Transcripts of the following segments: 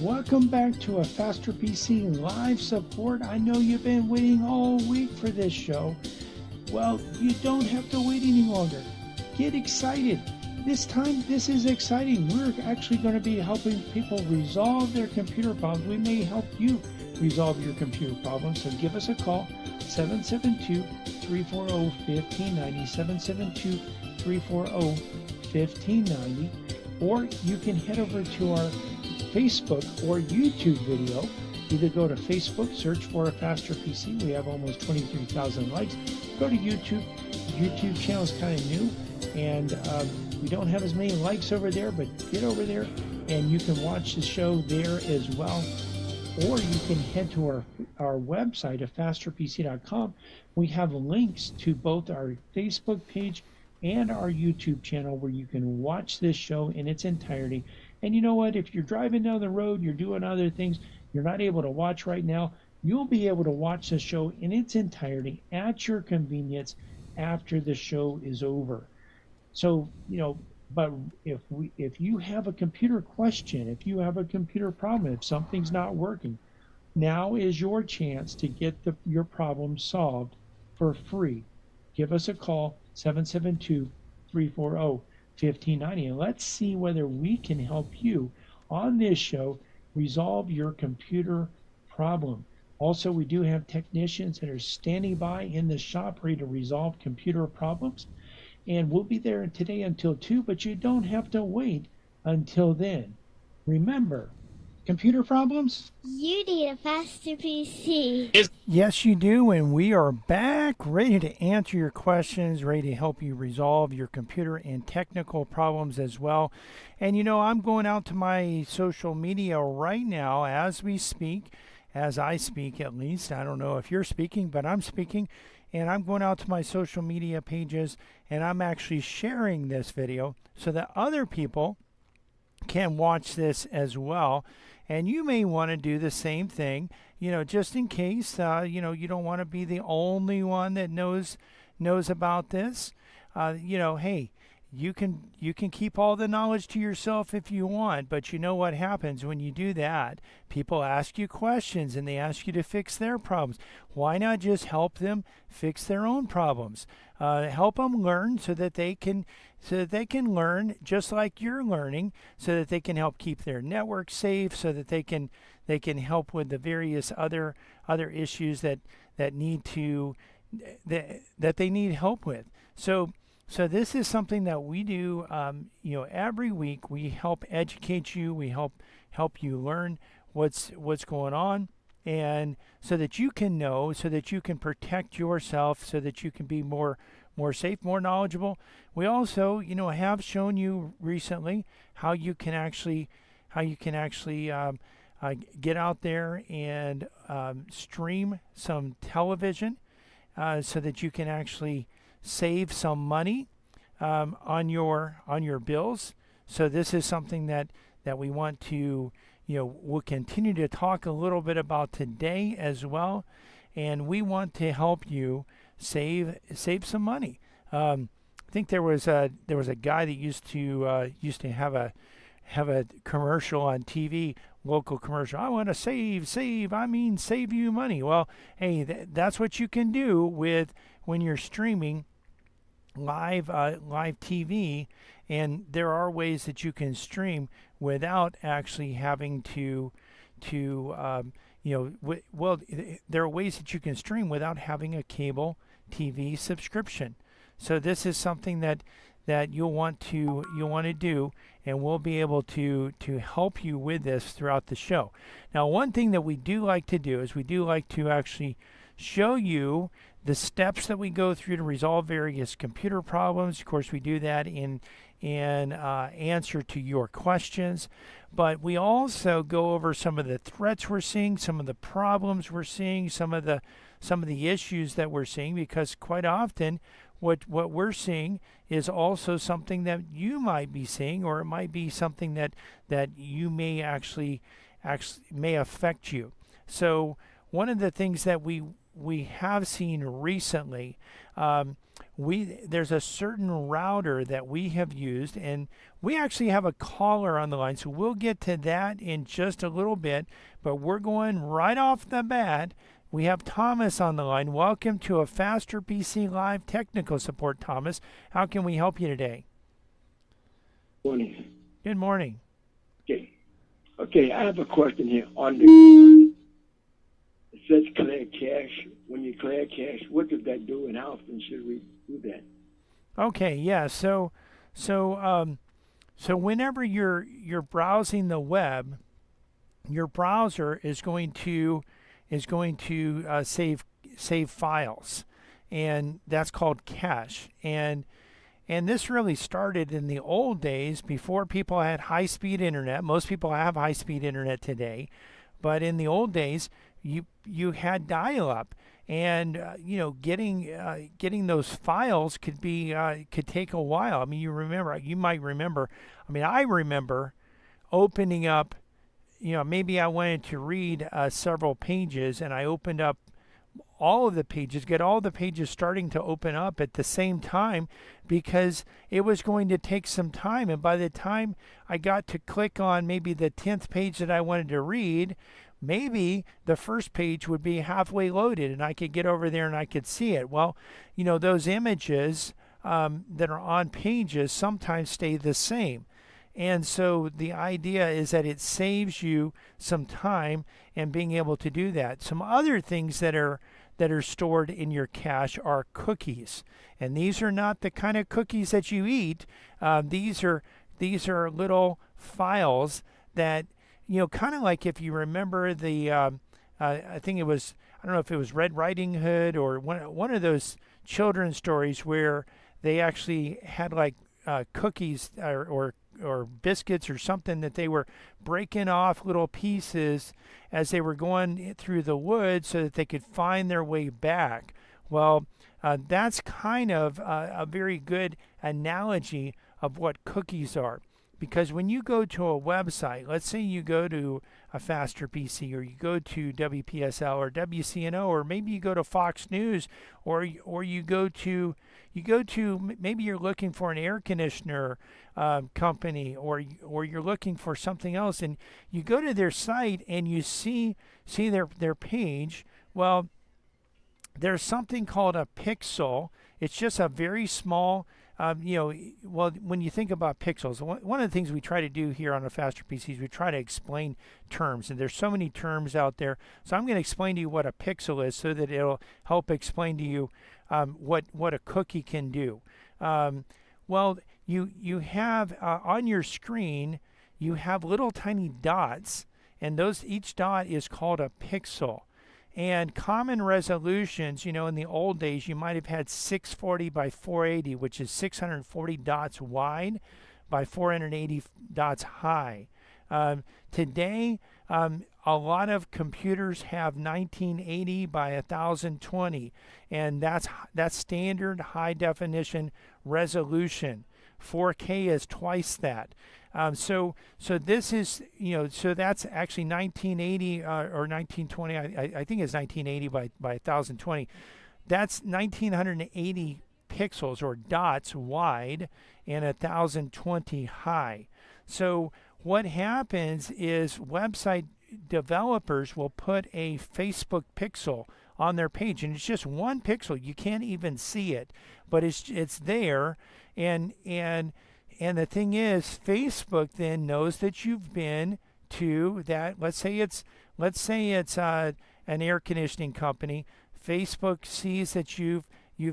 Welcome back to a Faster PC live support. I know you've been waiting all week for this show. Well, you don't have to wait any longer. Get excited. This time, this is exciting. We're actually going to be helping people resolve their computer problems. We may help you resolve your computer problems. So give us a call, 772-340-1590, 772-340-1590. Or you can head over to our Facebook or YouTube video. Either go to Facebook, search for a Faster PC. We have almost 23,000 likes. Go to YouTube. YouTube channel is kind of new, and we don't have as many likes over there, but get over there and you can watch the show there as well. Or you can head to our website at fasterpc.com. We have links to both our Facebook page and our YouTube channel where you can watch this show in its entirety. And you know what? If you're driving down the road, you're doing other things, you're not able to watch right now, you'll be able to watch the show in its entirety at your convenience after the show is over. So, but if you have a computer question, if you have a computer problem, if something's not working, now is your chance to get your problem solved for free. Give us a call, 772-340-1590, and let's see whether we can help you on this show resolve your computer problem. Also, we do have technicians that are standing by in the shop ready to resolve computer problems. And we'll be there today until 2, but you don't have to wait until then. Remember, computer problems? You need a Faster PC. Yes, you do, and we are back ready to answer your questions, ready to help you resolve your computer and technical problems as well. And I'm going out to my social media right now as we speak, as I speak at least. I don't know if you're speaking, but I'm speaking. And I'm going out to my social media pages, and I'm actually sharing this video so that other people can watch this as well. And you may want to do the same thing, just in case, you don't want to be the only one that knows about this. Hey, you can keep all the knowledge to yourself if you want, but you know what happens when you do that? People ask you questions and they ask you to fix their problems. Why not just help them fix their own problems? Help them learn so that they can learn just like you're learning, so that they can help keep their network safe, so that they can help with the various other issues that they need help with. So this is something that we do, every week. We help educate you. We help you learn what's going on, and so that you can know, so that you can protect yourself, so that you can be more safe, more knowledgeable. We also, have shown you recently how you can actually get out there and stream some television, so that you can actually save some money on your bills. So this is something that we want to, we'll continue to talk a little bit about today as well, and we want to help you save some money. I think there was a guy that used to have a commercial on TV, local commercial. I want to save you money. Well, hey, that's what you can do when you're streaming live TV, and there are ways that you can stream without actually having to there are ways that you can stream without having a cable TV subscription. So this is something that you'll want to do, and we'll be able to help you with this throughout the show. Now, one thing that we do like to do is we do like to actually show you the steps that we go through to resolve various computer problems. Of course, we do that in answer to your questions, but we also go over some of the threats we're seeing, some of the problems we're seeing, some of the issues that we're seeing, because quite often what we're seeing is also something that you might be seeing, or it might be something that you may actually may affect you. So one of the things that we have seen recently there's a certain router that we have used, and we actually have a caller on the line, so we'll get to that in just a little bit. But we're going right off the bat. We have Thomas on the line. Welcome to a Faster PC Live technical support, Thomas. How can we help you today? Morning. Good morning. Okay, I have a question here on the. It says clear cache. When you clear cache, what does that do, and how often should we do that? Okay, yeah. So whenever you're browsing the web, your browser is going to save files, and that's called cache. And this really started in the old days before people had high-speed internet. Most people have high-speed internet today, but in the old days, you had dial-up, and getting those files could take a while. I mean, you might remember. I mean, I remember opening up. Maybe I wanted to read several pages, and I opened up all of the pages, get all the pages starting to open up at the same time, because it was going to take some time. And by the time I got to click on maybe the 10th page that I wanted to read, maybe the first page would be halfway loaded and I could get over there and I could see it. Well, those images that are on pages sometimes stay the same. And so the idea is that it saves you some time and being able to do that. Some other things that are stored in your cache are cookies, and these are not the kind of cookies that you eat. These are little files that kind of like, if you remember the I think it was, I don't know if it was Red Riding Hood or one of those children's stories where they actually had like cookies or biscuits or something that they were breaking off little pieces as they were going through the woods so that they could find their way back. Well, that's kind of a very good analogy of what cookies are. Because when you go to a website, let's say you go to a Faster PC, or you go to WPSL or WCNO, or maybe you go to Fox News, or you go to maybe you're looking for an air conditioner company, or you're looking for something else, and you go to their site and you see their page. Well, there's something called a pixel. It's just a very small. Well, when you think about pixels, one of the things we try to do here on a Faster PC is we try to explain terms, and there's so many terms out there. So I'm going to explain to you what a pixel is, so that it'll help explain to you what a cookie can do. Well, you have on your screen, you have little tiny dots, and each dot is called a pixel. And common resolutions, in the old days, you might have had 640 by 480, which is 640 dots wide by 480 dots high. Today, a lot of computers have 1980 by 1020, and that's standard high definition resolution. 4K is twice that. So this is, so that's actually 1980 or 1920. I think it's 1980 by 1020. That's 1980 pixels or dots wide and 1020 high. So what happens is website developers will put a Facebook pixel on their page, and it's just one pixel. You can't even see it, but it's there, and the thing is, Facebook then knows that you've been to that. Let's say it's an air conditioning company. Facebook sees that you've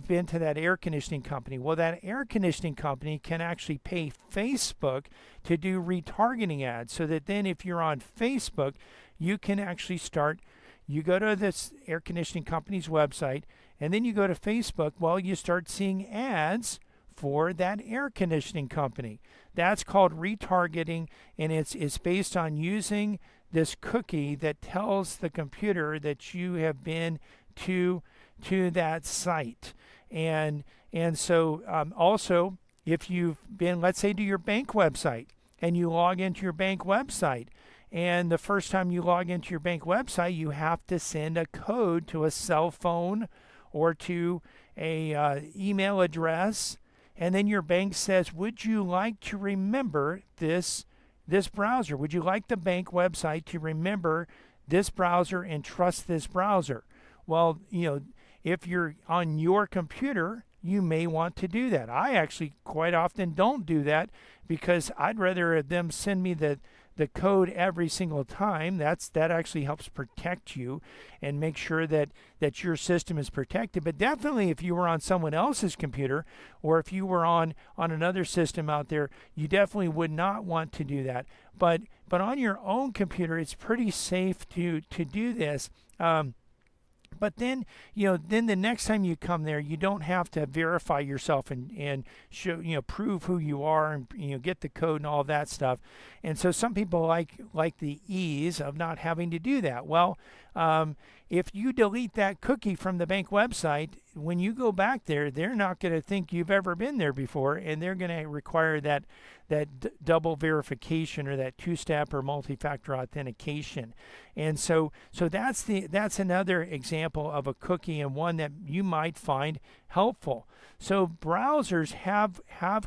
been to that air conditioning company. Well, that air conditioning company can actually pay Facebook to do retargeting ads, so that then if you're on Facebook, you can actually start. You go to this air conditioning company's website, and then you go to Facebook. Well, you start seeing ads for that air conditioning company. That's called retargeting, and it's based on using this cookie that tells the computer that you have been to that site. And so also, if you've been, let's say, to your bank website, and you log into your bank website, and the first time you log into your bank website, you have to send a code to a cell phone or to a email address, and then your bank says, would you like to remember this browser? Would you like the bank website to remember this browser and trust this browser? Well, if you're on your computer, you may want to do that. I actually quite often don't do that because I'd rather them send me the code every single time. That actually helps protect you and make sure that your system is protected. But definitely if you were on someone else's computer or if you were on another system out there, you definitely would not want to do that. But on your own computer, it's pretty safe to do this. But then, then the next time you come there, you don't have to verify yourself and show, prove who you are and, get the code and all that stuff. And so some people like the ease of not having to do that. Well, if you delete that cookie from the bank website, when you go back there, they're not going to think you've ever been there before, and they're going to require that double verification or that two-step or multi-factor authentication. And so that's another example of a cookie and one that you might find helpful. So browsers have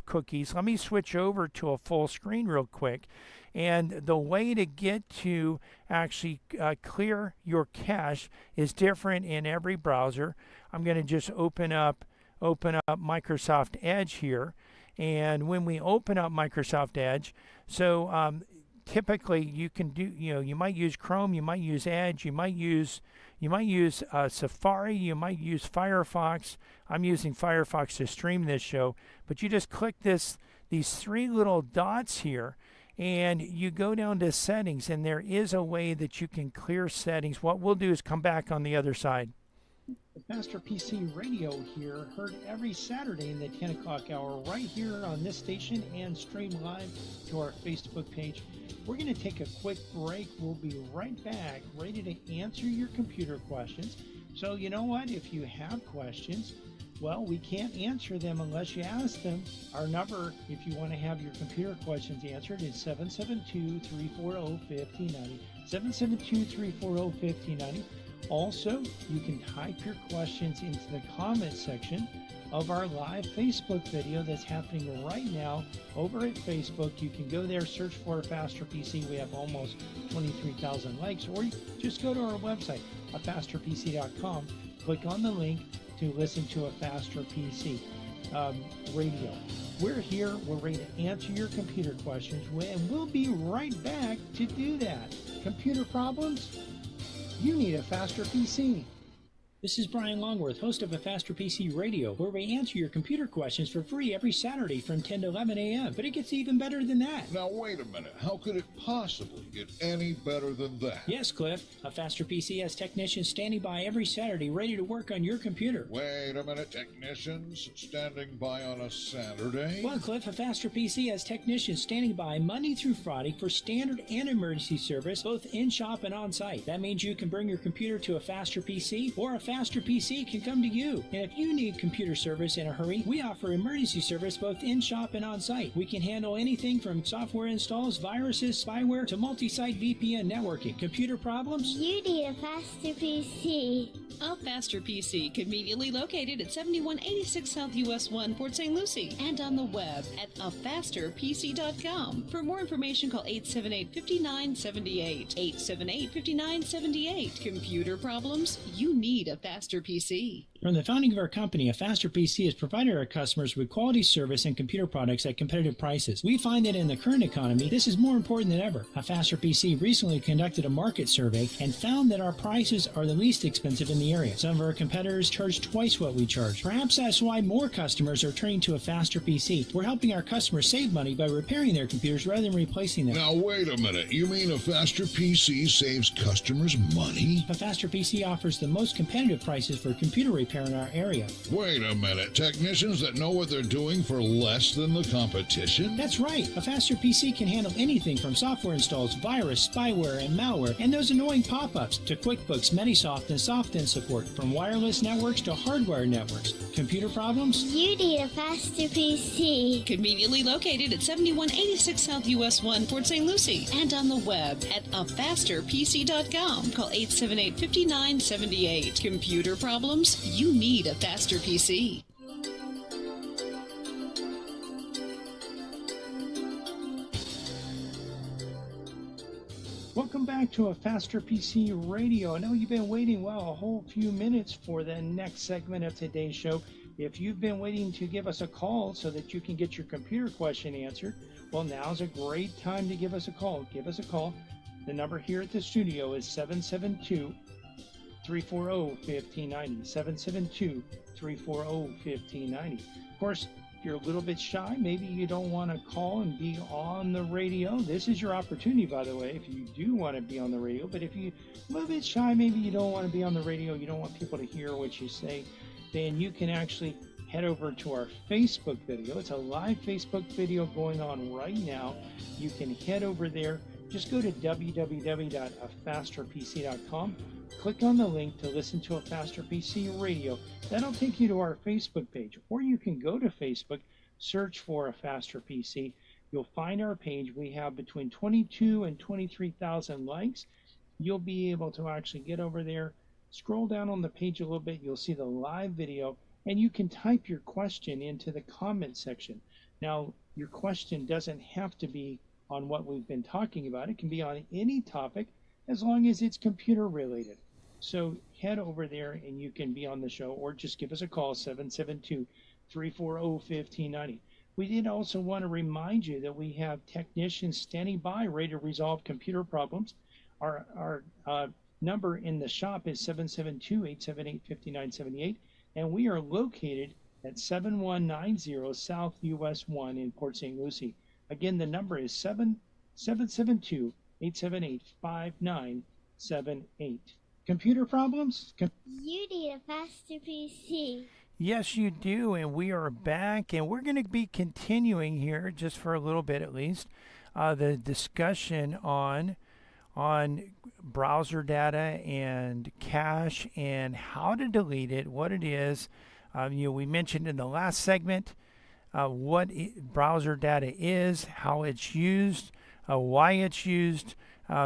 cookies. Let me switch over to a full screen real quick. And the way to get to actually clear your cache is different in every browser. I'm going to just open up Microsoft Edge here. And when we open up Microsoft Edge, so typically you can do, you might use Chrome, you might use Edge, you might use Safari, you might use Firefox. I'm using Firefox to stream this show, but you just click these three little dots here, and you go down to settings, and there is a way that you can clear settings. What we'll do is come back on the other side. The Faster PC Radio here, heard every Saturday in the 10 o'clock hour right here on this station and stream live to our Facebook page. We're going to take a quick break. We'll be right back, ready to answer your computer questions. So you know what? If you have questions, well, we can't answer them unless you ask them. Our number, if you want to have your computer questions answered, is 772-340-5090. 772-340-5090. Also, you can type your questions into the comment section of our live Facebook video that's happening right now over at Facebook. You can go there, search for Faster PC. We have almost 23,000 likes, or just go to our website, fasterpc.com. Click on the link to listen to a Faster PC radio. We're here. We're ready to answer your computer questions, and we'll be right back to do that. Computer problems? You need a Faster PC. This is Brian Longworth, host of A Faster PC Radio, where we answer your computer questions for free every Saturday from 10 to 11 a.m. But it gets even better than that. Now, wait a minute. How could it possibly get any better than that? Yes, Cliff. A Faster PC has technicians standing by every Saturday ready to work on your computer. Wait a minute. Technicians standing by on a Saturday? Well, Cliff, A Faster PC has technicians standing by Monday through Friday for standard and emergency service, both in-shop and on-site. That means you can bring your computer to A Faster PC, or A Faster PC can come to you. And if you need computer service in a hurry, we offer emergency service both in-shop and on-site. We can handle anything from software installs, viruses, spyware, to multi-site VPN networking. Computer problems? You need a Faster PC. A Faster PC, conveniently located at 7186 South US 1, Port St. Lucie, and on the web at afasterpc.com. For more information, call 878-5978. 878-5978. Computer problems? You need a Faster PC. From the founding of our company, A Faster PC has provided our customers with quality service and computer products at competitive prices. We find that in the current economy, this is more important than ever. A Faster PC recently conducted a market survey and found that our prices are the least expensive in the area. Some of our competitors charge twice what we charge. Perhaps that's why more customers are turning to A Faster PC. We're helping our customers save money by repairing their computers rather than replacing them. Now, wait a minute. You mean A Faster PC saves customers money? A Faster PC offers the most competitive prices for computer repair in our area. Wait a minute. Technicians that know what they're doing for less than the competition? That's right. A Faster PC can handle anything from software installs, virus, spyware, and malware, and those annoying pop-ups, to QuickBooks, Metisoft, and SoftIn support, from wireless networks to hardware networks. Computer problems? You need a Faster PC. Conveniently located at 7186 South US 1, Port St. Lucie, and on the web at afasterpc.com. Call 878-5978. Computer problems? You need a faster PC. Welcome back to a Faster PC Radio. I know you've been waiting, a whole few minutes for the next segment of today's show. If you've been waiting to give us a call so that you can get your computer question answered, well, now's a great time to give us a call. Give us a call. The number here at the studio is 772-340-1590. 772-340-1590. Of course, if you're a little bit shy, maybe you don't want to call and be on the radio. This is your opportunity, by the way, if you do want to be on the radio. But if you're a little bit shy, maybe you don't want to be on the radio, you don't want people to hear what you say, then you can actually head over to our Facebook video. It's a live Facebook video going on right now. You can head over there. Just go to www.afasterpc.com. Click on the link to listen to a Faster PC Radio. That'll take you to our Facebook page. Or you can go to Facebook, search for a Faster PC. You'll find our page. We have between 22 and 23,000 likes. You'll be able to actually get over there, scroll down on the page a little bit. You'll see the live video, and you can type your question into the comment section. Now, your question doesn't have to be on what we've been talking about. It can be on any topic as long as it's computer related. So head over there and you can be on the show, or just give us a call, 772-340-1590. We did also want to remind you that we have technicians standing by ready to resolve computer problems. Our number in the shop is 772-878-5978, and we are located at 7190 South US 1 in Port St. Lucie. Again, the number is 772-878-5978. Computer problems? You need a faster PC. Yes, you do, and we are back, and we're going to be continuing here, just for a little bit at least, the discussion on browser data and cache and how to delete it, what it is. We mentioned in the last segment what browser data is, how it's used, why it's used.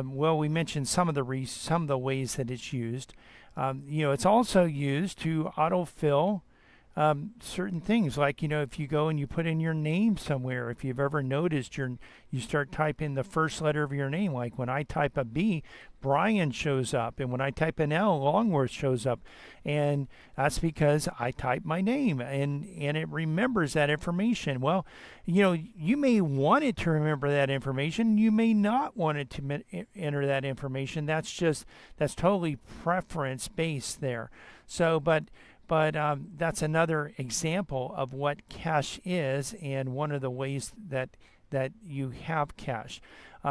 We mentioned some of the ways that it's used. It's also used to autofill certain things, like if you go and you put in your name somewhere. If you've ever noticed, you start typing the first letter of your name. Like when I type a B, Brian shows up, and when I type an L, Longworth shows up, and that's because I type my name, and it remembers that information. Well, you may want it to remember that information. You may not want it to enter that information. That's totally preference based there. So, but that's another example of what cache is, and one of the ways that you have cache.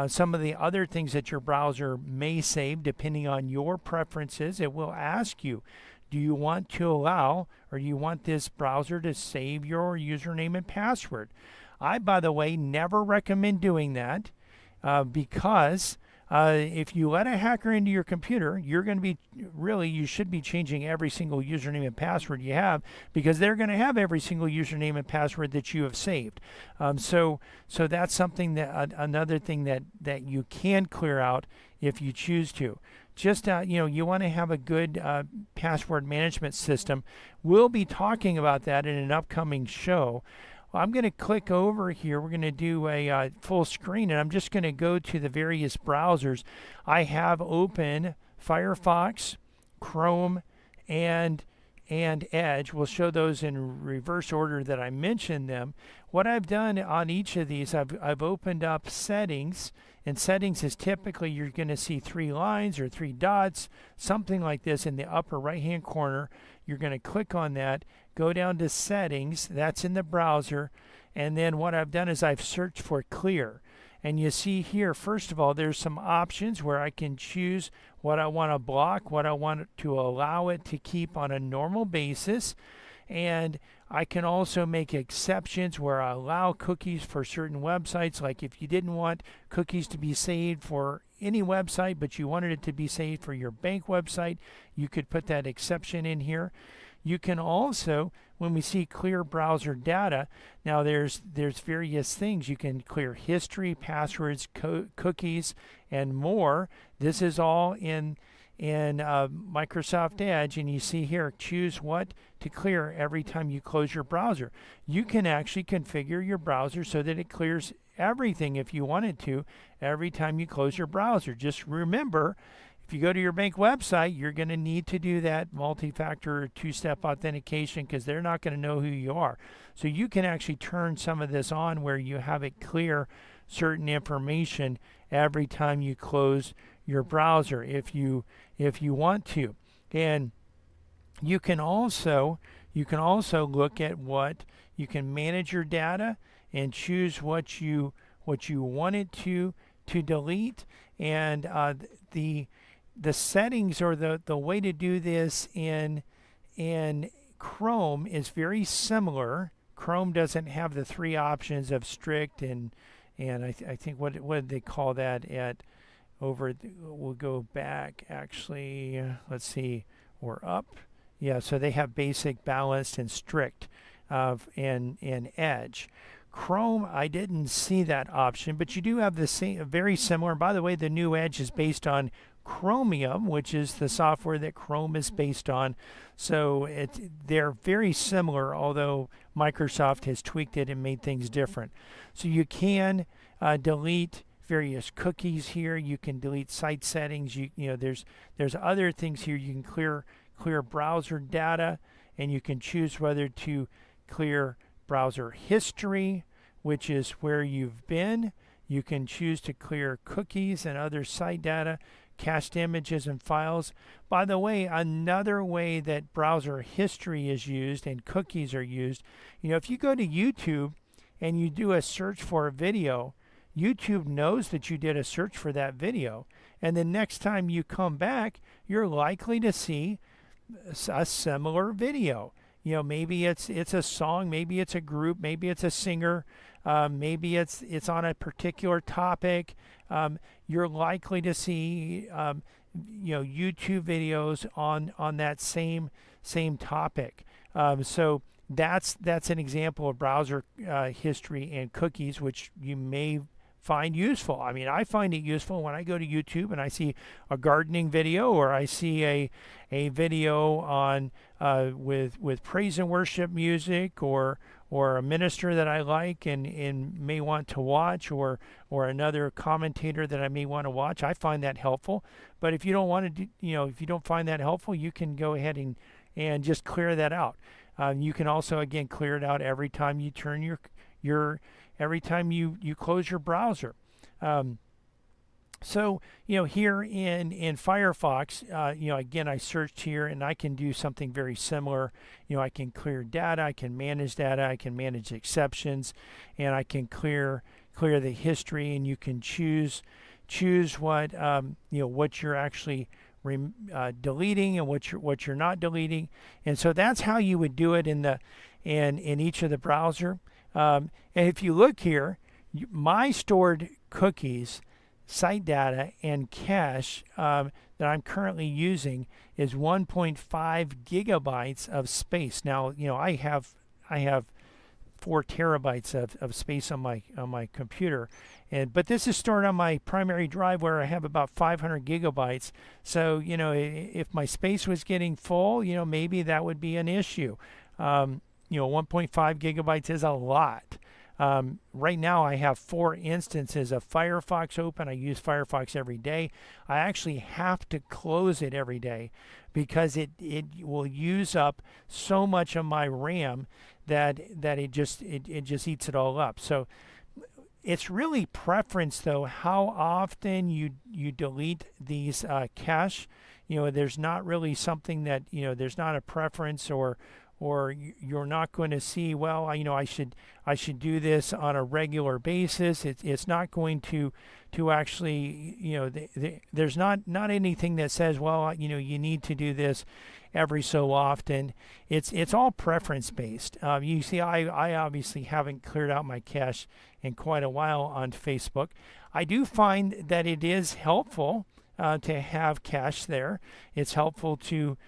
Some of the other things that your browser may save, depending on your preferences, it will ask you, do you want to allow, or do you want this browser to save your username and password? I, by the way, never recommend doing that because if you let a hacker into your computer, you should be changing every single username and password you have, because they're going to have every single username and password that you have saved. So that's something another thing that you can clear out if you choose to. Just you want to have a good password management system. We'll be talking about that in an upcoming show. I'm going to click over here. We're going to do a full screen, and I'm just going to go to the various browsers. I have open Firefox, Chrome, and Edge. We'll show those in reverse order that I mentioned them. What I've done on each of these, I've opened up settings, and settings is typically you're going to see 3 lines or 3 dots, something like this in the upper right hand corner. You're going to click on that, go down to settings, that's in the browser, and then what I've done is I've searched for clear. And you see here, first of all, there's some options where I can choose what I want to block, what I want to allow it to keep on a normal basis. And I can also make exceptions where I allow cookies for certain websites. Like if you didn't want cookies to be saved for any website, but you wanted it to be saved for your bank website, you could put that exception in here. You can also, when we see clear browser data, now there's various things. You can clear history, passwords, cookies, and more. This is all in Microsoft Edge, and you see here, choose what to clear every time you close your browser. You can actually configure your browser so that it clears everything if you wanted to every time you close your browser. Just remember, if you go to your bank website, you're going to need to do that multi-factor two-step authentication because they're not going to know who you are. So you can actually turn some of this on where you have it clear certain information every time you close your browser if you want to. And you can also look at what you can manage your data and choose what you want it to delete. And the settings or the way to do this in Chrome is very similar. Chrome doesn't have the three options of strict and I think what did they call that at over we'll go back actually, let's see, or up. Yeah, so they have basic, balanced, and strict and Edge. Chrome, I didn't see that option, but you do have the same, very similar. By the way, the new Edge is based on Chromium, which is the software that Chrome is based on. So they're very similar, although Microsoft has tweaked it and made things different. So you can delete various cookies here. You can delete site settings. You know there's other things here. You can clear browser data, and you can choose whether to clear browser history, which is where you've been. You can choose to clear cookies and other site data, cached images and files. By the way, another way that browser history is used and cookies are used, if you go to YouTube and you do a search for a video, YouTube knows that you did a search for that video, and the next time you come back, you're likely to see a similar video. Maybe it's a song, maybe it's a group, maybe it's a singer, maybe it's on a particular topic. You're likely to see YouTube videos on that same topic. So that's an example of browser history and cookies, which you may find useful. I mean, I find it useful when I go to YouTube and I see a gardening video, or I see a video on with praise and worship music, or a minister that I like and may want to watch, or another commentator that I may want to watch. I find that helpful. But if you don't want to do, if you don't find that helpful, you can go ahead and just clear that out. You can also, again, clear it out every time you turn every time you close your browser. So, here in Firefox, again, I searched here and I can do something very similar. I can clear data, I can manage data, I can manage exceptions, and I can clear the history, and you can choose what, what you're actually deleting and what you're not deleting. And so that's how you would do it in each of the browser. And if you look here, my stored cookies, site data, and cache that I'm currently using is 1.5 gigabytes of space. Now, I have 4 terabytes of space on my computer, but this is stored on my primary drive where I have about 500 gigabytes. So, if my space was getting full, maybe that would be an issue. 1.5 gigabytes is a lot. Right now I have 4 instances of Firefox open. I use Firefox every day. I actually have to close it every day because it will use up so much of my RAM that it just eats it all up. So it's really preference, though, how often you delete these cache. There's not really something that, there's not a preference, or you're not going to see, well, I should do this on a regular basis. It's not going to actually, there's not anything that says, well, you need to do this every so often. It's all preference based. You see, I obviously haven't cleared out my cache in quite a while on Facebook. I do find that it is helpful to have cache there. It's helpful to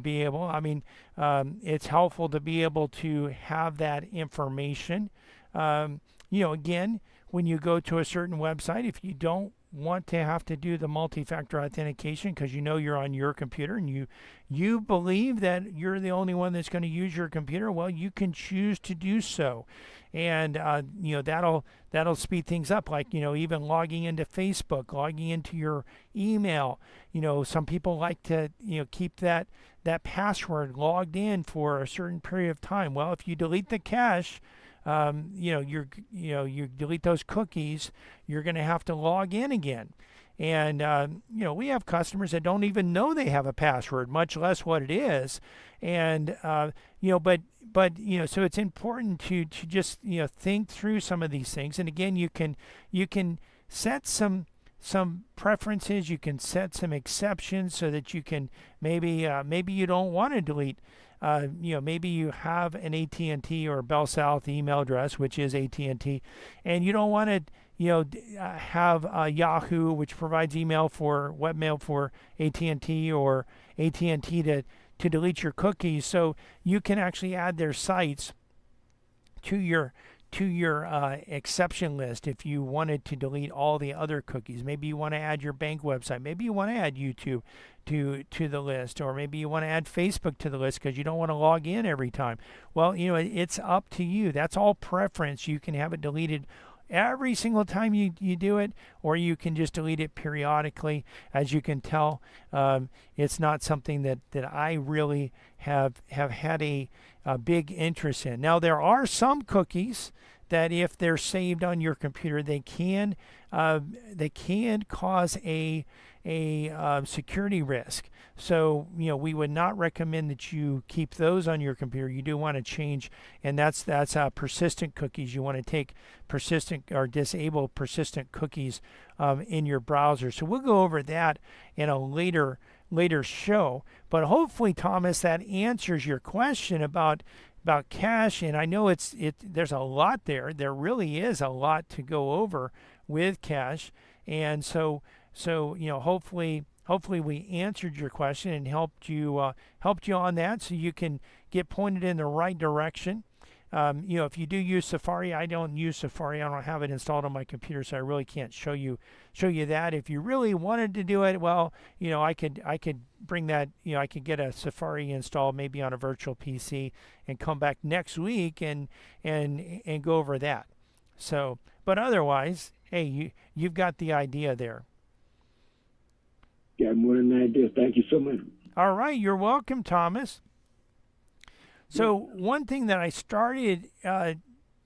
be able, it's helpful to be able to have that information. Again, when you go to a certain website, if you don't want to have to do the multi-factor authentication because you know you're on your computer and you believe that you're the only one that's going to use your computer, well, you can choose to do so. And that'll speed things up, like even logging into Facebook, logging into your email. Some people like to keep that password logged in for a certain period of time. Well, if you delete the cache, you delete those cookies, you're going to have to log in again. And we have customers that don't even know they have a password, much less what it is. And so it's important to just think through some of these things. And again, you can set some preferences, you can set some exceptions so that you can maybe you don't want to delete. Maybe you have an AT&T or Bell South email address, which is AT&T, and you don't want to have Yahoo, which provides webmail for AT&T, or AT&T to delete your cookies. So you can actually add their sites to your exception list if you wanted to delete all the other cookies. Maybe you want to add your bank website. Maybe you want to add YouTube to the list, or maybe you want to add Facebook to the list because you don't want to log in every time. Well, it's up to you. That's all preference. You can have it deleted every single time you do it, or you can just delete it periodically. As you can tell, it's not something that I really have had a big interest in. Now, there are some cookies that if they're saved on your computer, they can cause a security risk. So we would not recommend that you keep those on your computer. You do want to change, and that's persistent cookies. You want to take persistent or disable persistent cookies in your browser. So we'll go over that in a later show. But hopefully, Thomas, that answers your question about cache. And I know there's a lot there. There really is a lot to go over with cache. And so hopefully we answered your question and helped you on that, so you can get pointed in the right direction. If you do use Safari, I don't use Safari. I don't have it installed on my computer, so I really can't show you that. If you really wanted to do it, well, I could bring that. I could get a Safari installed maybe on a virtual PC and come back next week and go over that. So, but otherwise, hey, you've got the idea there. Got more than an idea. Thank you so much. All right, you're welcome, Thomas. So one thing that I started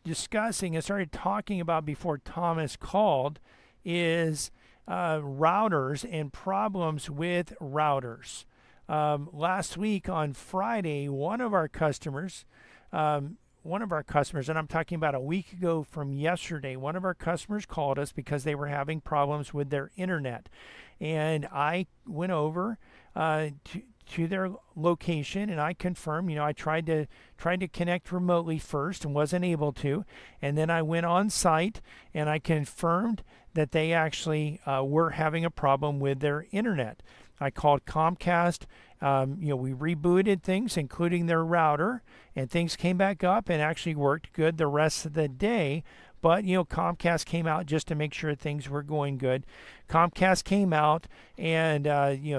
discussing and started talking about before Thomas called is routers and problems with routers. Last week on Friday, one of our customers, and I'm talking about a week ago from yesterday, one of our customers called us because they were having problems with their internet. And I went over to their location and I confirmed. I tried to connect remotely first and wasn't able to, and then I went on site and I confirmed that they actually were having a problem with their internet. I called Comcast. We rebooted things, including their router, and things came back up and actually worked good the rest of the day. But, Comcast came out just to make sure things were going good. Comcast came out and,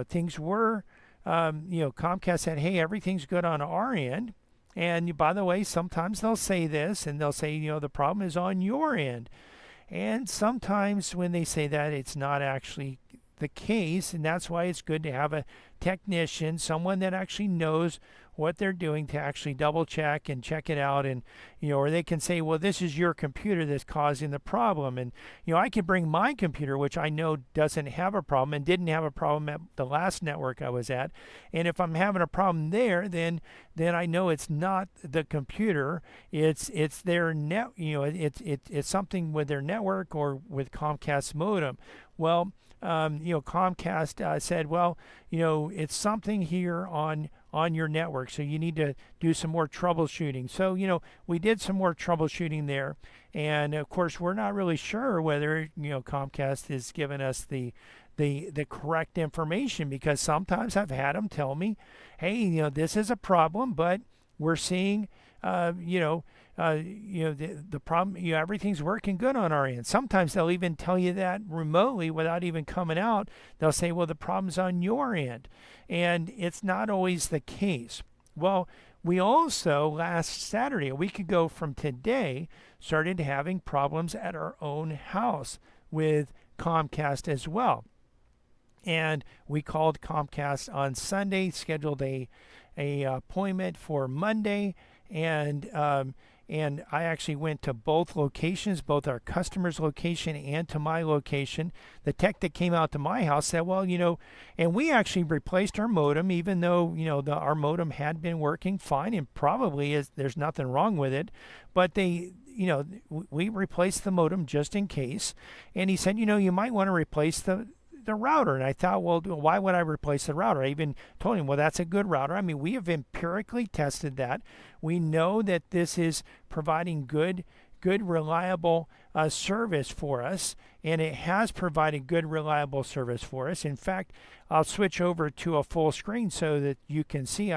things were, Comcast said, hey, everything's good on our end. And by the way, sometimes they'll say this and they'll say, the problem is on your end. And sometimes when they say that, it's not actually the case. And that's why it's good to have a technician, someone that actually knows what they're doing, to actually double check and check it out. And or they can say, well, this is your computer that's causing the problem. And I can bring my computer, which I know doesn't have a problem and didn't have a problem at the last network I was at, and if I'm having a problem there, then I know it's not the computer, it's their net, it's something with their network or with Comcast modem. Well, Comcast said, well, it's something here on your network, so you need to do some more troubleshooting. So, we did some more troubleshooting there, and of course, we're not really sure whether Comcast is giving us the correct information, because sometimes I've had them tell me, hey, this is a problem, but we're seeing the problem, everything's working good on our end. Sometimes they'll even tell you that remotely without even coming out. They'll say, well, the problem's on your end. And it's not always the case. Well, we also, last Saturday, a week ago from today, started having problems at our own house with Comcast as well. And we called Comcast on Sunday, scheduled a appointment for Monday, and I actually went to both locations, both our customer's location and to my location. The tech that came out to my house said, well, and we actually replaced our modem, even though, our modem had been working fine, and probably there's nothing wrong with it. But we replaced the modem just in case. And he said, you might want to replace the router. And I thought, well, why would I replace the router? I even told him, well, that's a good router. I mean, we have empirically tested that. We know that this is providing good, reliable service for us, and it has provided good, reliable service for us. In fact, I'll switch over to a full screen so that you can see.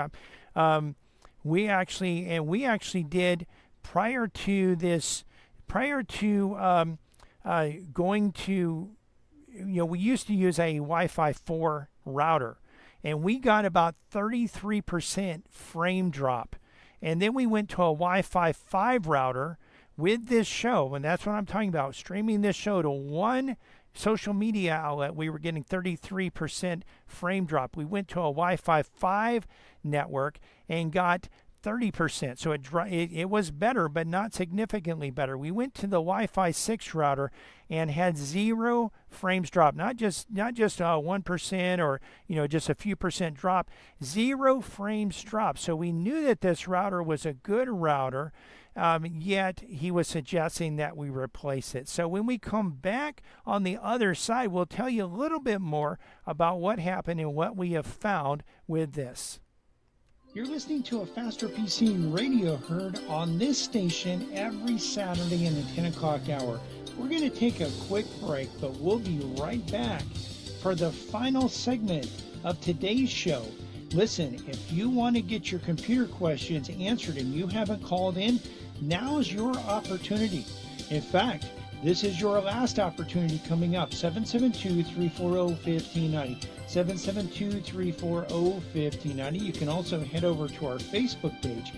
We actually did prior to going to. We used to use a Wi-Fi 4 router, and we got about 33% frame drop. And then we went to a Wi-Fi 5 router with this show, and that's what I'm talking about, streaming this show to one social media outlet. We were getting 33% frame drop. We went to a Wi-Fi 5 network and got 30%. So it was better, but not significantly better. We went to the Wi-Fi 6 router and had 0 frames drop, not just 1% or just a few percent drop, 0 frames drop. So we knew that this router was a good router, yet he was suggesting that we replace it. So when we come back on the other side, we'll tell you a little bit more about what happened and what we have found with this. You're listening to a Faster PC radio heard on this station every Saturday in the 10 o'clock hour. We're going to take a quick break, but we'll be right back for the final segment of today's show. Listen, if you want to get your computer questions answered and you haven't called in, now's your opportunity. In fact, this is your last opportunity coming up. 772-340-1590. 772-340-1590. You can also head over to our Facebook page,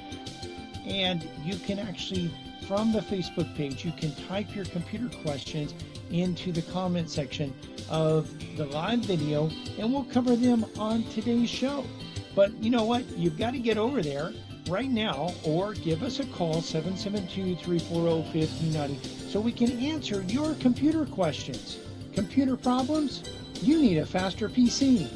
and you can actually, from the Facebook page, you can type your computer questions into the comment section of the live video, and we'll cover them on today's show. But you know what? You've got to get over there right now, or give us a call, 772-340-1590, so we can answer your computer questions. Computer problems? You need a Faster PC.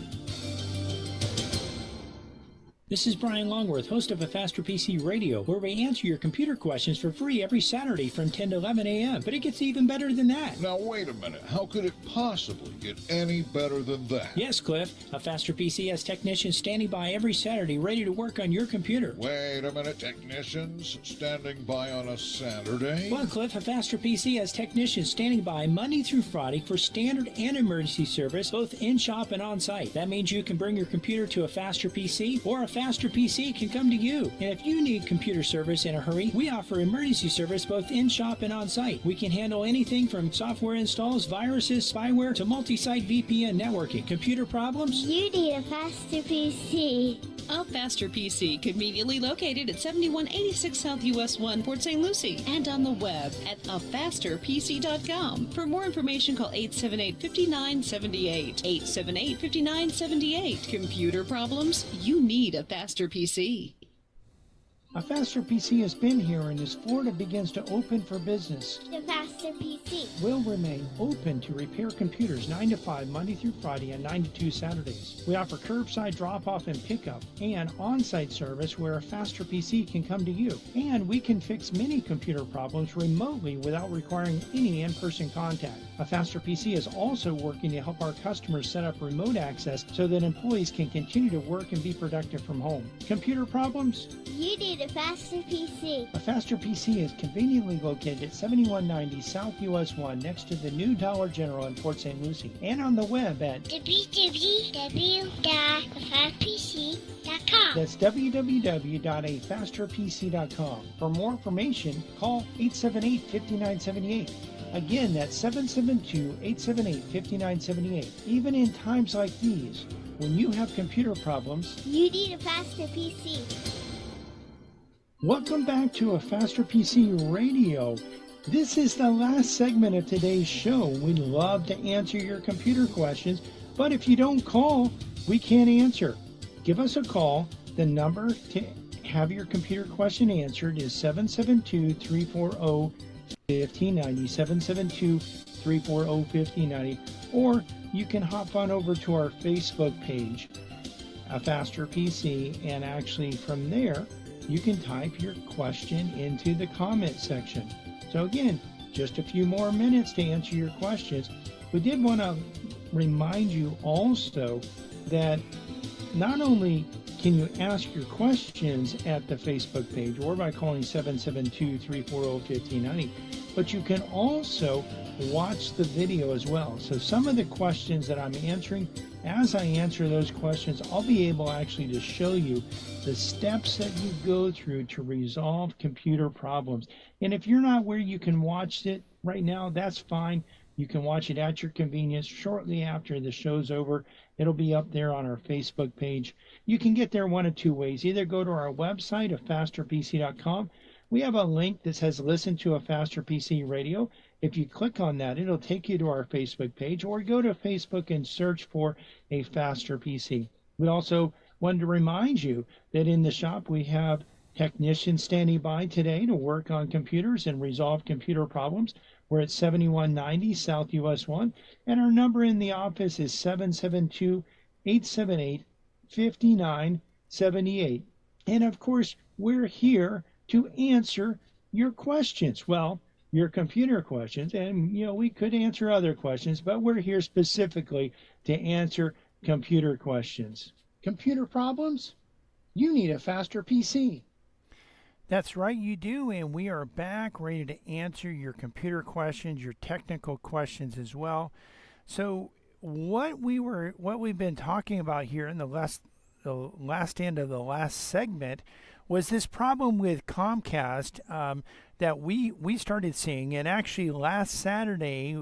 This is Brian Longworth, host of A Faster PC Radio, where we answer your computer questions for free every Saturday from 10 to 11 a.m. But it gets even better than that. Now, wait a minute. How could it possibly get any better than that? Yes, Cliff. A Faster PC has technicians standing by every Saturday ready to work on your computer. Wait a minute. Technicians standing by on a Saturday? Well, Cliff, A Faster PC has technicians standing by Monday through Friday for standard and emergency service, both in-shop and on-site. That means you can bring your computer to A Faster PC, or A Faster PC can come to you. And if you need computer service in a hurry, we offer emergency service both in-shop and on-site. We can handle anything from software installs, viruses, spyware, to multi-site VPN networking. Computer problems? You need a Faster PC. A Faster PC, conveniently located at 7186 South US 1, Port St. Lucie, and on the web at afasterpc.com. For more information, call 878-5978. 878-5978. Computer problems? You need a Faster PC. A Faster PC has been here, and as Florida begins to open for business, The Faster PC. will remain open to repair computers 9 to 5 Monday through Friday and 9 to 2 Saturdays. We offer curbside drop-off and pickup and on-site service where a Faster PC can come to you. And we can fix many computer problems remotely without requiring any in-person contact. A Faster PC is also working to help our customers set up remote access so that employees can continue to work and be productive from home. Computer problems? You need a a faster PC. A Faster PC is conveniently located at 7190 South US 1 next to the new Dollar General in Port St. Lucie and on the web at www.afasterpc.com. that's www.afasterpc.com. For more information, call 878-5978. Again, that's 772-878-5978. Even in times like these, when you have computer problems, You need a faster PC. welcome back to A Faster PC Radio. This is the last segment of today's show. We'd love to answer your computer questions, but if you don't call, we can't answer. Give us a call. The number to have your computer question answered is 772-340-1590, 772-340-1590, or you can hop on over to our Facebook page, A Faster PC, and actually from there, you can type your question into the comment section. So again, just a few more minutes to answer your questions. We did want to remind you also that not only can you ask your questions at the Facebook page or by calling 772-340-1590, but you can also watch the video as well. So some of the questions that I'm answering, as I answer those questions, I'll be able actually to show you the steps that you go through to resolve computer problems. And if you're not where you can watch it right now, that's fine. You can watch it at your convenience shortly after the show's over. It'll be up there on our Facebook page. You can get there one of two ways. Either go to our website, afasterpc.com. We have a link that says listen to A Faster PC Radio. If you click on that, it'll take you to our Facebook page, or go to Facebook and search for A Faster PC. We also wanted to remind you that in the shop we have technicians standing by today to work on computers and resolve computer problems. We're at 7190 South US 1, and our number in the office is 772-878-5978. And of course, we're here to answer your questions. Well, your computer questions, and we could answer other questions, but we're here specifically to answer computer questions. Computer problems? You need a faster PC. That's right, you do, and we are back ready to answer your computer questions, your technical questions as well. So what we've been talking about here in the last end of the last segment was this problem with Comcast that we started seeing, and actually last Saturday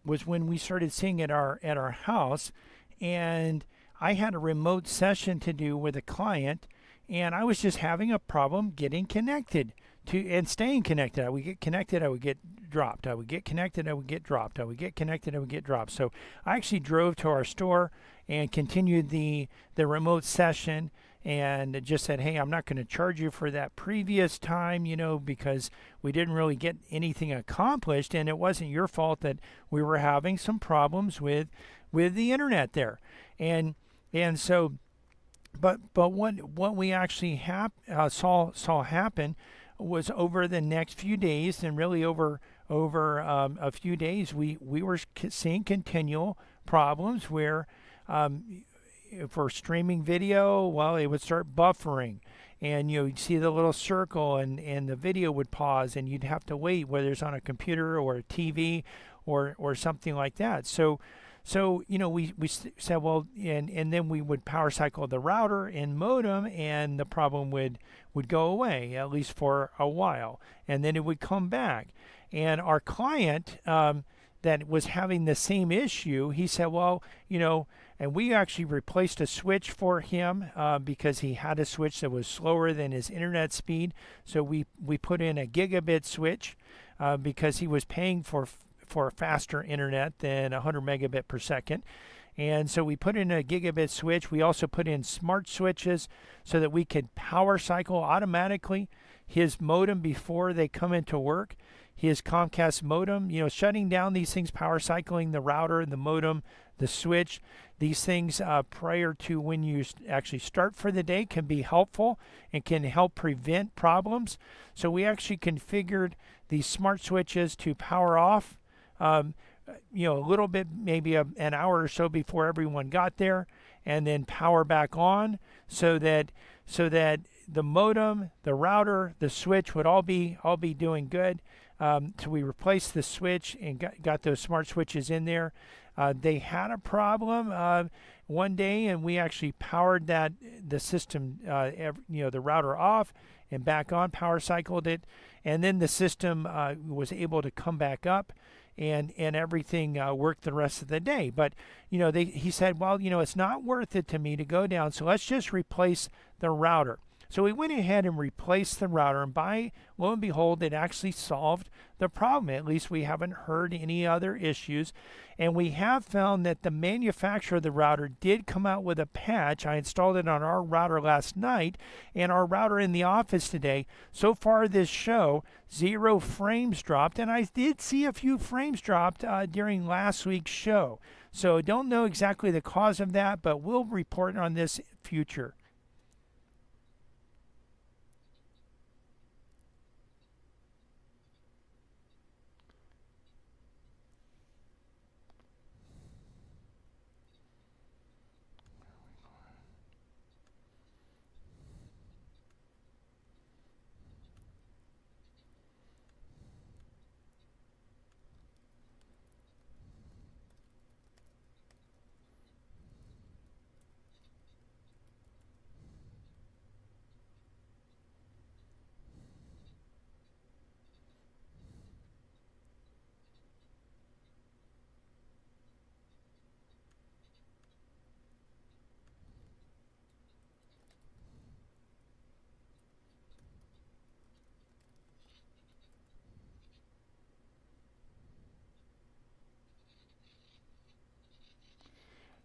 was when we started seeing at our house, and I had a remote session to do with a client. And I was just having a problem getting connected and staying connected. I would get connected, I would get dropped. I would get connected, I would get dropped. I would get connected, I would get dropped. So I actually drove to our store and continued the remote session and just said, hey, I'm not going to charge you for that previous time, because we didn't really get anything accomplished, and it wasn't your fault that we were having some problems with the internet there. And so But what we actually saw happen was over the next few days, and really over a few days, we were seeing continual problems where for streaming video, well, it would start buffering, and you'd see the little circle, and the video would pause, and you'd have to wait, whether it's on a computer or a TV or something like that. So we said, well, and then we would power cycle the router and modem, and the problem would go away, at least for a while, and then it would come back. And our client that was having the same issue, he said, well, and we actually replaced a switch for him because he had a switch that was slower than his internet speed. So we put in a gigabit switch because he was paying for faster internet than 100 megabit per second. And so we put in a gigabit switch. We also put in smart switches so that we could power cycle automatically his modem before they come into work. His Comcast modem, shutting down these things, power cycling the router, the modem, the switch, these things prior to when you actually start for the day can be helpful and can help prevent problems. So we actually configured these smart switches to power off a little bit, maybe an hour or so before everyone got there, and then power back on so that the modem, the router, the switch would all be doing good. So we replaced the switch and got those smart switches in there. They had a problem one day, and we actually powered the system, the router off and back on, power cycled it, and then the system was able to come back up, and everything worked the rest of the day. But he said, well, it's not worth it to me to go down, so let's just replace the router. So we went ahead and replaced the router, and lo and behold, it actually solved the problem. At least we haven't heard any other issues. And we have found that the manufacturer of the router did come out with a patch. I installed it on our router last night and our router in the office today. So far this show, 0 frames dropped, and I did see a few frames dropped during last week's show. So don't know exactly the cause of that, but we'll report on this future.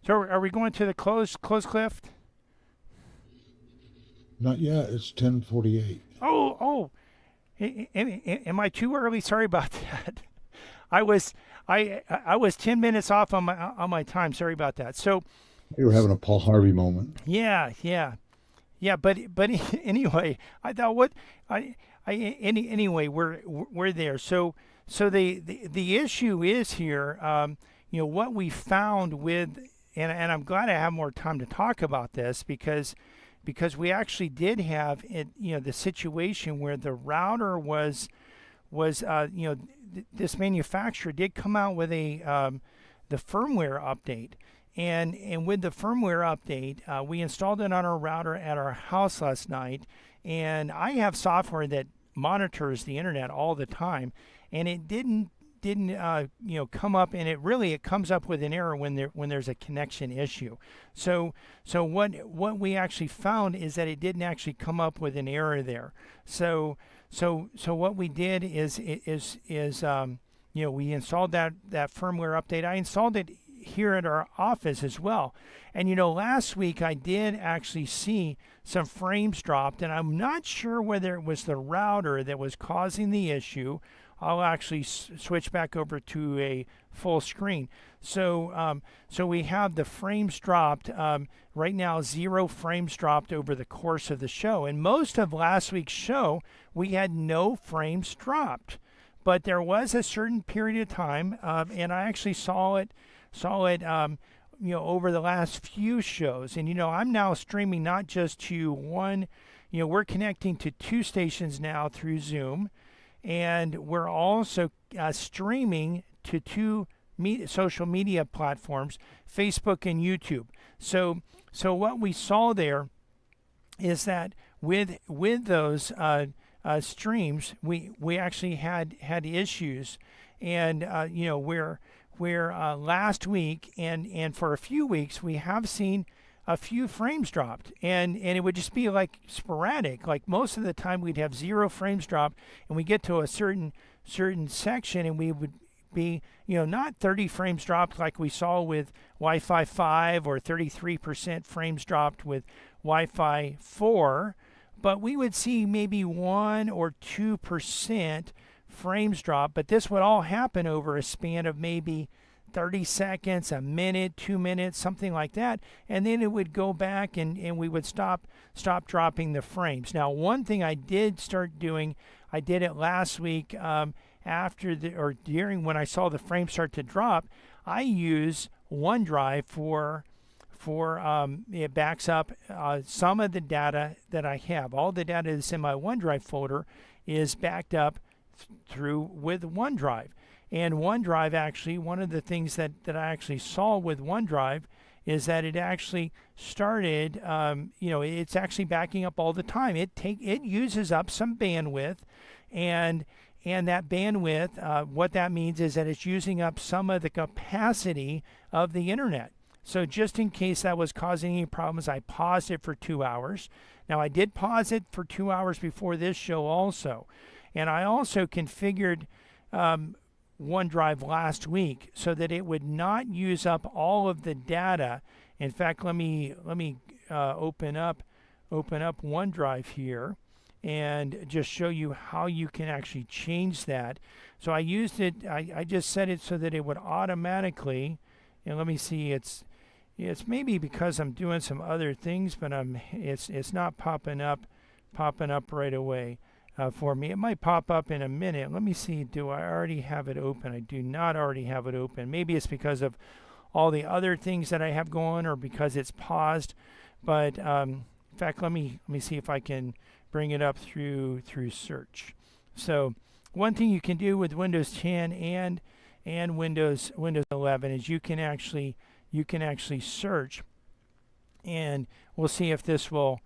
So are we going to the close Cliff? Not yet. It's 10:48. Oh, am I too early? Sorry about that. I was 10 minutes off on my time. Sorry about that. So You were having a Paul Harvey moment. yeah. But anyway, I thought anyway we're there. So the issue is here. What we found with, and I'm glad I have more time to talk about this because we actually did have it, the situation where the router was this manufacturer did come out with the firmware update, and with the firmware update, we installed it on our router at our house last night, and I have software that monitors the internet all the time, and it didn't come up, and it comes up with an error when there's a connection issue. So what we actually found is that it didn't actually come up with an error there. So what we did is we installed that firmware update. I installed it here at our office as well. And last week I did actually see some frames dropped, and I'm not sure whether it was the router that was causing the issue. I'll actually switch back over to a full screen. So we have the frames dropped. Right now, 0 frames dropped over the course of the show. And most of last week's show, we had no frames dropped. But there was a certain period of time, and I actually saw it over the last few shows. And I'm now streaming not just to one. We're connecting to 2 stations now through Zoom. And we're also streaming to 2 social media platforms, Facebook and YouTube. So what we saw there is that with those streams, we actually had issues, and where last week and for a few weeks we have seen a few frames dropped, and it would just be like sporadic. Like most of the time we'd have 0 frames dropped, and we get to a certain section and we would be not 30 frames dropped like we saw with Wi-Fi 5 or 33% frames dropped with Wi-Fi 4, but we would see maybe 1 or 2% frames drop. But this would all happen over a span of maybe 30 seconds, a minute, 2 minutes, something like that, and then it would go back and we would stop dropping the frames. Now, one thing I did start doing, I did it last week during when I saw the frames start to drop. I use OneDrive for it backs up some of the data that I have. All the data that's in my OneDrive folder is backed up through with OneDrive. And OneDrive, actually, one of the things that I actually saw with OneDrive is that it actually started, it's actually backing up all the time. It uses up some bandwidth, and that bandwidth, what that means is that it's using up some of the capacity of the internet. So just in case that was causing any problems, I paused it for 2 hours. Now, I did pause it for 2 hours before this show also. And I also configured OneDrive last week so that it would not use up all of the data. In fact, let me open up OneDrive here and just show you how you can actually change that. So I used it. I just set it so that it would automatically. And let me see. It's maybe because I'm doing some other things, but it's not popping up right away. For me. It might pop up in a minute. Let me see, do I already have it open? I do not already have it open. Maybe it's because of all the other things that I have going, or because it's paused. But in fact, let me see if I can bring it up through search. So one thing you can do with Windows 10 and Windows 11 is you can actually search, and we'll see if this will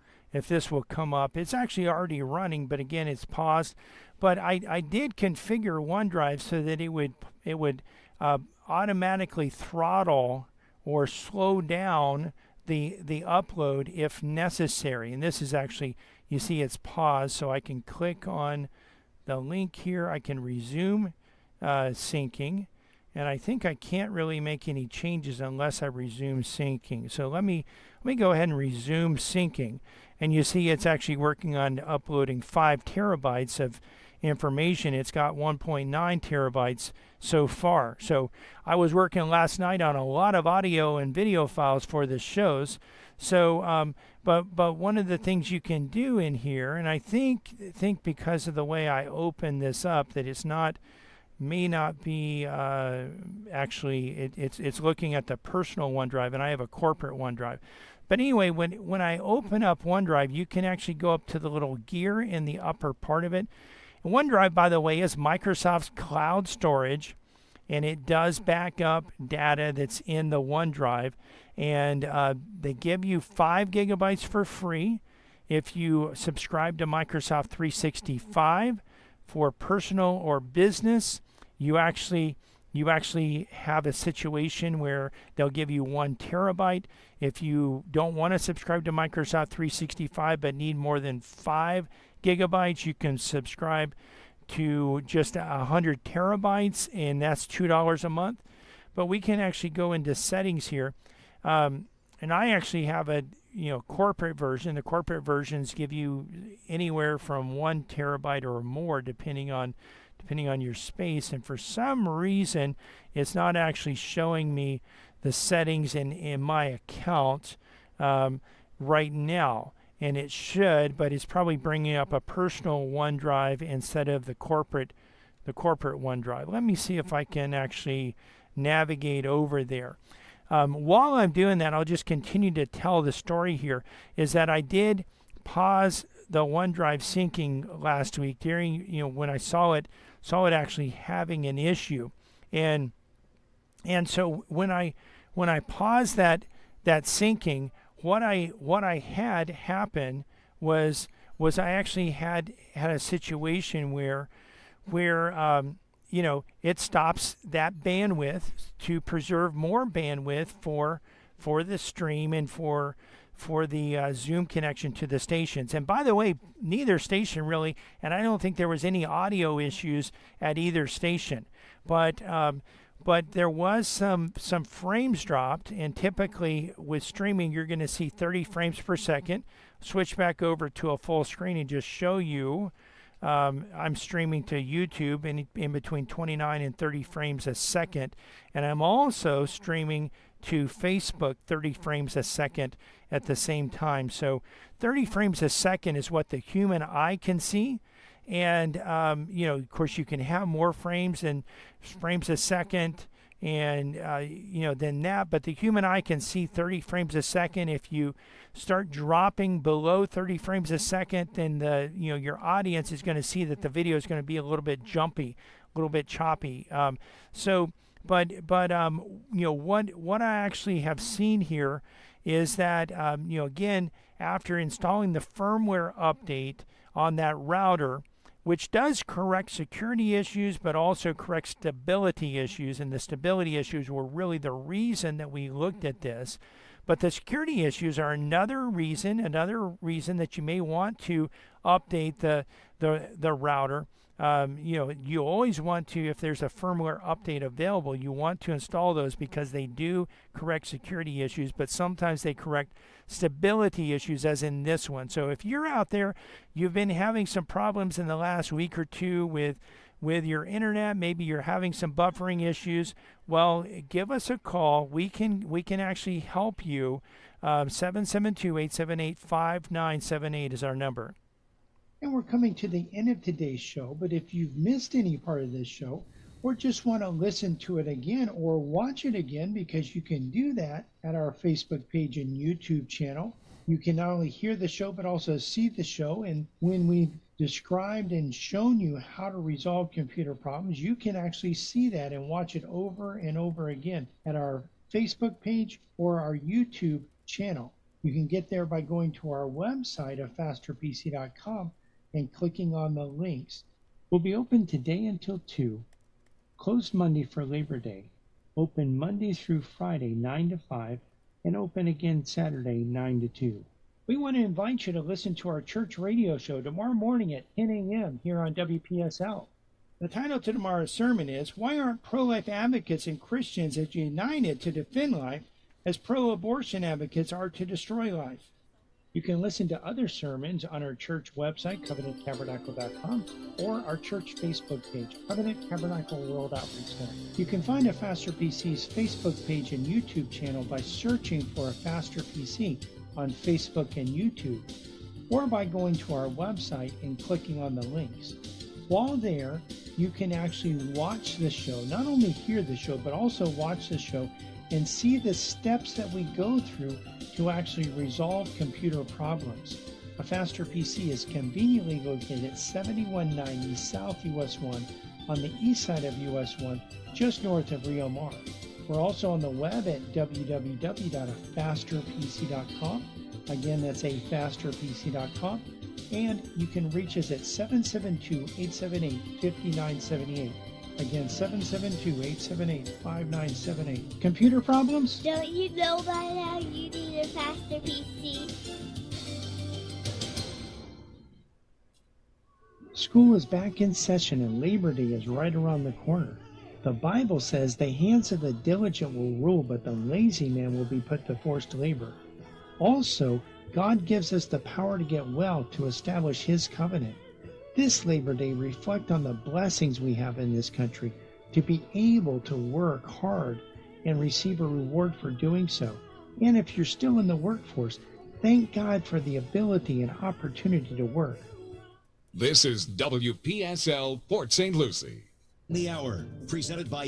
come up. It's actually already running, but again, it's paused. But I did configure OneDrive so that it would automatically throttle or slow down the upload if necessary. And this is actually, you see it's paused, so I can click on the link here. I can resume syncing. And I think I can't really make any changes unless I resume syncing. So let me go ahead and resume syncing. And you see it's actually working on uploading 5 terabytes of information. It's got 1.9 terabytes so far. So I was working last night on a lot of audio and video files for the shows. So, but one of the things you can do in here, and I think because of the way I open this up, that may not be actually, it's looking at the personal OneDrive, and I have a corporate OneDrive. But anyway, when I open up OneDrive, you can actually go up to the little gear in the upper part of it. And OneDrive, by the way, is Microsoft's cloud storage, and it does back up data that's in the OneDrive. And they give you 5 gigabytes for free if you subscribe to Microsoft 365 for personal or business. You actually have a situation where they'll give you 1 terabyte. If you don't want to subscribe to Microsoft 365 but need more than 5 gigabytes, you can subscribe to just 100 terabytes, and that's $2 a month. But we can actually go into settings here, and I actually have a corporate version. The corporate versions give you anywhere from 1 terabyte or more, depending on your space. And for some reason, it's not actually showing me the settings in my account right now. And it should, but it's probably bringing up a personal OneDrive instead of the corporate OneDrive. Let me see if I can actually navigate over there. While I'm doing that, I'll just continue to tell the story here, is that I did pause the OneDrive syncing last week during, when I saw it actually having an issue. And so when I paused that syncing, what I had happen was I actually had a situation where it stops that bandwidth to preserve more bandwidth for the stream and for the Zoom connection to the stations. And by the way, neither station really, and I don't think there was any audio issues at either station, but there was some frames dropped, and typically with streaming, you're going to see 30 frames per second. Switch back over to a full screen and just show you. I'm streaming to YouTube in between 29 and 30 frames a second, and I'm also streaming to Facebook 30 frames a second at the same time. So 30 frames a second is what the human eye can see. And, of course, you can have more frames and frames a second. and then that. But the human eye can see 30 frames a second. If you start dropping below 30 frames a second, then your audience is going to see that the video is going to be a little bit jumpy, a little bit choppy. What I actually have seen here is that again, after installing the firmware update on that router, which does correct security issues but also correct stability issues, and the stability issues were really the reason that we looked at this. But the security issues are another reason that you may want to update the router. You always want to, if there's a firmware update available, you want to install those because they do correct security issues, but sometimes they correct stability issues, as in this one. So if you're out there, you've been having some problems in the last week or two with your internet, maybe you're having some buffering issues, well, give us a call. We can actually help you. 772-878-5978 is our number. And we're coming to the end of today's show, but if you've missed any part of this show or just want to listen to it again or watch it again, because you can do that at our Facebook page and YouTube channel. You can not only hear the show but also see the show, and when we've described and shown you how to resolve computer problems, you can actually see that and watch it over and over again at our Facebook page or our YouTube channel. You can get there by going to our website of fasterpc.com and clicking on the links. We'll be open today until 2, closed Monday for Labor Day, open Monday through Friday 9 to 5, and open again Saturday 9 to 2. We want to invite you to listen to our church radio show tomorrow morning at 10 a.m. here on WPSL. The title to tomorrow's sermon is, Why Aren't Pro-Life Advocates and Christians as United to Defend Life as Pro-Abortion Advocates are to Destroy Life? You can listen to other sermons on our church website, covenanttabernacle.com, or our church Facebook page, Covenant Tabernacle World Outreach Center. You can find a Faster PC's Facebook page and YouTube channel by searching for a Faster PC on Facebook and YouTube, or by going to our website and clicking on the links. While there, you can actually watch the show, not only hear the show, but also watch the show and see the steps that we go through to actually resolve computer problems. A Faster PC is conveniently located at 7190 South US 1 on the east side of US 1, just north of Rio Mar. We're also on the web at www.afasterpc.com. Again, that's afasterpc.com. And you can reach us at 772-878-5978. Again, 772-878-5978. Computer problems? Don't you know by now you need a Faster PC? School is back in session and Labor Day is right around the corner. The Bible says the hands of the diligent will rule, but the lazy man will be put to forced labor. Also, God gives us the power to get well to establish His covenant. This Labor Day, reflect on the blessings we have in this country to be able to work hard and receive a reward for doing so. And if you're still in the workforce, thank God for the ability and opportunity to work. This is WPSL Port St. Lucie. The Hour, presented by